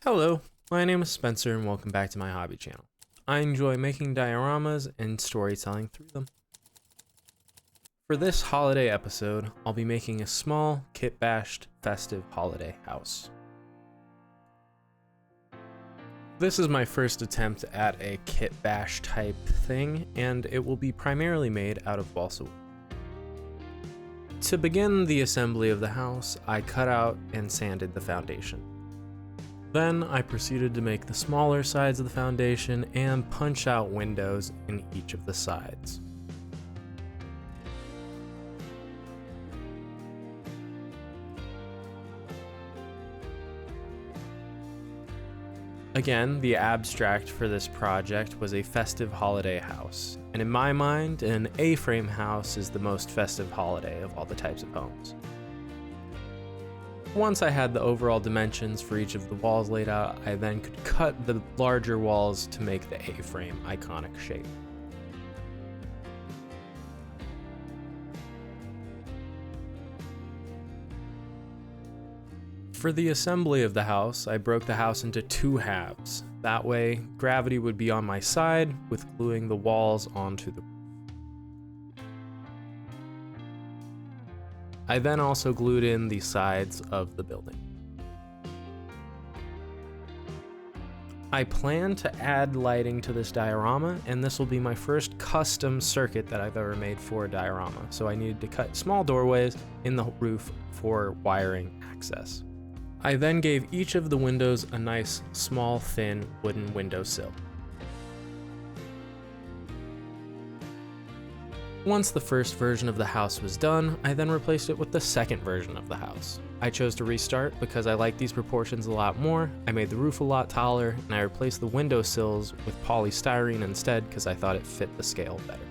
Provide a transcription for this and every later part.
Hello, my name is Spencer and welcome back to my hobby channel. I enjoy making dioramas and storytelling through them. For this holiday episode, I'll be making a small, kit-bashed, festive holiday house. This is my first attempt at a kit-bash type thing, and it will be primarily made out of balsa wood. To begin the assembly of the house, I cut out and sanded the foundation. Then I proceeded to make the smaller sides of the foundation and punch out windows in each of the sides. Again, the abstract for this project was a festive holiday house, and in my mind, an A-frame house is the most festive holiday of all the types of homes. Once I had the overall dimensions for each of the walls laid out, I then could cut the larger walls to make the A-frame iconic shape. For the assembly of the house, I broke the house into two halves. That way, gravity would be on my side, with gluing the walls onto the roof. I then also glued in the sides of the building. I plan to add lighting to this diorama, and this will be my first custom circuit that I've ever made for a diorama, so I needed to cut small doorways in the roof for wiring access. I then gave each of the windows a nice, small, thin wooden windowsill. Once the first version of the house was done, I then replaced it with the second version of the house. I chose to restart because I like these proportions a lot more, I made the roof a lot taller, and I replaced the windowsills with polystyrene instead because I thought it fit the scale better.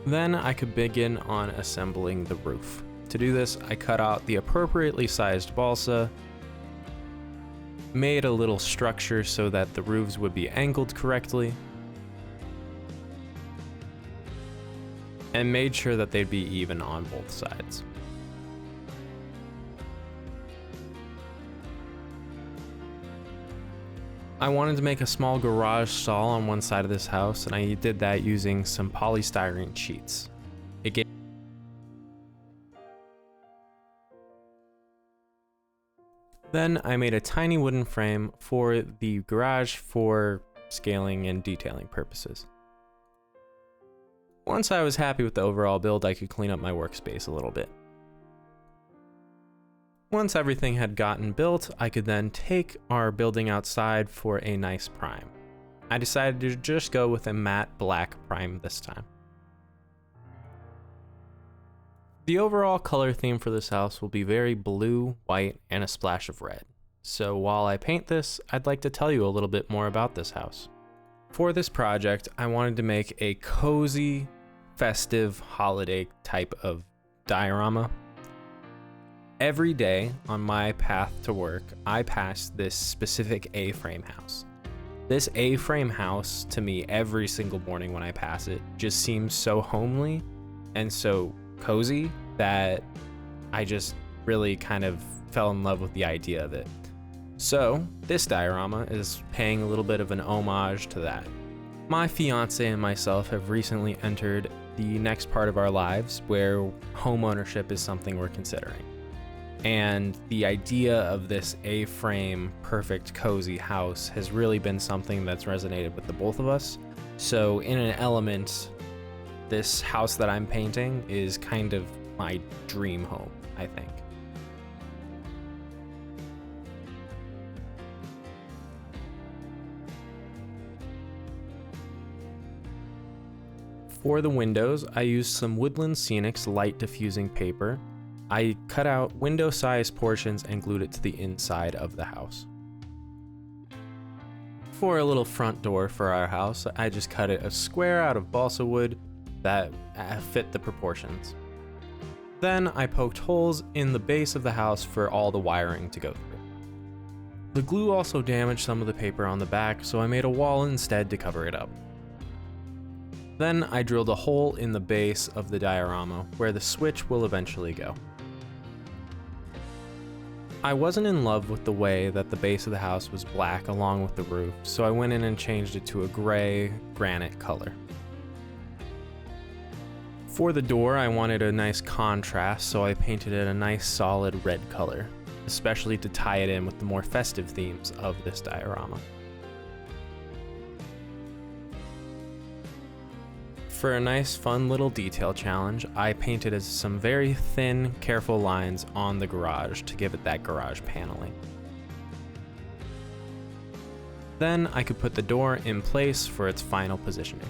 Then I could begin on assembling the roof. To do this, I cut out the appropriately sized balsa, made a little structure so that the roofs would be angled correctly, and made sure that they'd be even on both sides. I wanted to make a small garage stall on one side of this house, and I did that using some polystyrene sheets. Then I made a tiny wooden frame for the garage for scaling and detailing purposes. Once I was happy with the overall build, I could clean up my workspace a little bit. Once everything had gotten built, I could then take our building outside for a nice prime. I decided to just go with a matte black prime this time. The overall color theme for this house will be very blue, white, and a splash of red. So while I paint this, I'd like to tell you a little bit more about this house. For this project, I wanted to make a cozy, festive, holiday type of diorama. Every day on my path to work, I pass this specific A-frame house. This A-frame house, to me, every single morning when I pass it, just seems so homely and so cozy that I just really kind of fell in love with the idea of it. So this diorama is paying a little bit of an homage to that. My fiance and myself have recently entered the next part of our lives where home ownership is something we're considering. And the idea of this A-frame, perfect, cozy house has really been something that's resonated with the both of us. So in an element, this house that I'm painting is kind of my dream home, I think. For the windows, I used some Woodland Scenics light diffusing paper. I cut out window-sized portions and glued it to the inside of the house. For a little front door for our house, I just cut it a square out of balsa wood that fit the proportions. Then I poked holes in the base of the house for all the wiring to go through. The glue also damaged some of the paper on the back, so I made a wall instead to cover it up. Then I drilled a hole in the base of the diorama where the switch will eventually go. I wasn't in love with the way that the base of the house was black along with the roof, so I went in and changed it to a gray granite color. For the door, I wanted a nice contrast, so I painted it a nice solid red color, especially to tie it in with the more festive themes of this diorama. For a nice fun little detail challenge, I painted some very thin, careful lines on the garage to give it that garage paneling. Then I could put the door in place for its final positioning.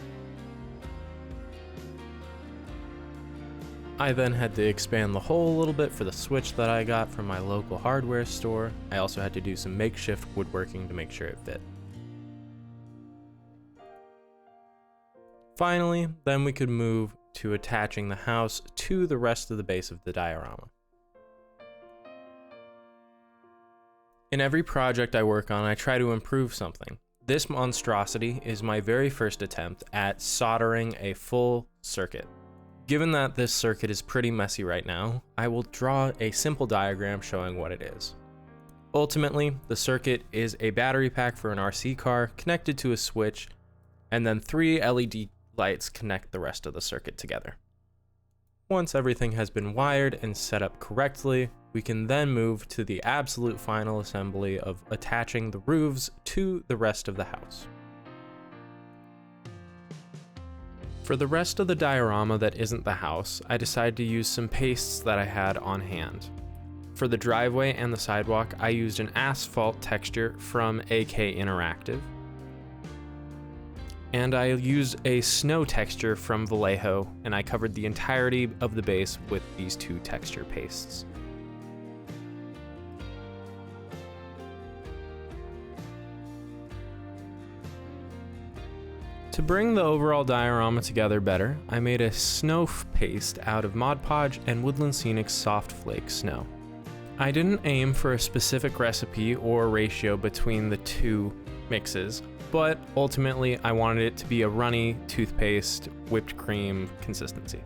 I then had to expand the hole a little bit for the switch that I got from my local hardware store. I also had to do some makeshift woodworking to make sure it fit. Finally, then we could move to attaching the house to the rest of the base of the diorama. In every project I work on, I try to improve something. This monstrosity is my very first attempt at soldering a full circuit. Given that this circuit is pretty messy right now, I will draw a simple diagram showing what it is. Ultimately, the circuit is a battery pack for an RC car connected to a switch, and then 3 LED lights connect the rest of the circuit together. Once everything has been wired and set up correctly, we can then move to the absolute final assembly of attaching the roofs to the rest of the house. For the rest of the diorama that isn't the house, I decided to use some pastes that I had on hand. For the driveway and the sidewalk, I used an asphalt texture from AK Interactive. And I used a snow texture from Vallejo, and I covered the entirety of the base with these 2 texture pastes. To bring the overall diorama together better, I made a snow paste out of Mod Podge and Woodland Scenic's Soft Flake Snow. I didn't aim for a specific recipe or ratio between the 2 mixes, but ultimately I wanted it to be a runny toothpaste, whipped cream consistency.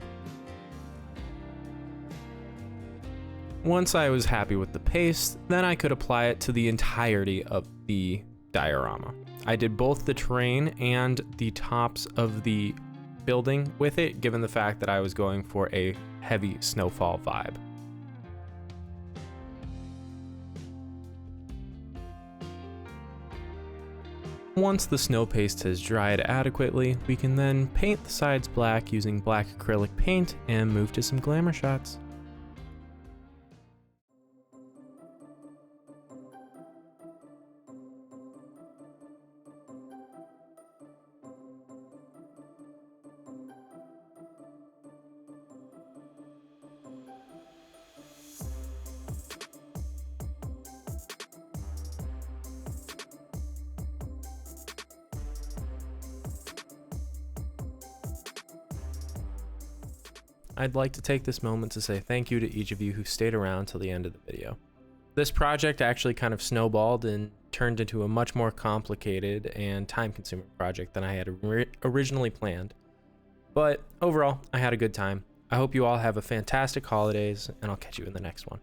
Once I was happy with the paste, then I could apply it to the entirety of the diorama. I did both the terrain and the tops of the building with it, given the fact that I was going for a heavy snowfall vibe. Once the snow paste has dried adequately, we can then paint the sides black using black acrylic paint and move to some glamour shots. I'd like to take this moment to say thank you to each of you who stayed around till the end of the video. This project actually kind of snowballed and turned into a much more complicated and time-consuming project than I had originally planned. But overall, I had a good time. I hope you all have a fantastic holidays, and I'll catch you in the next one.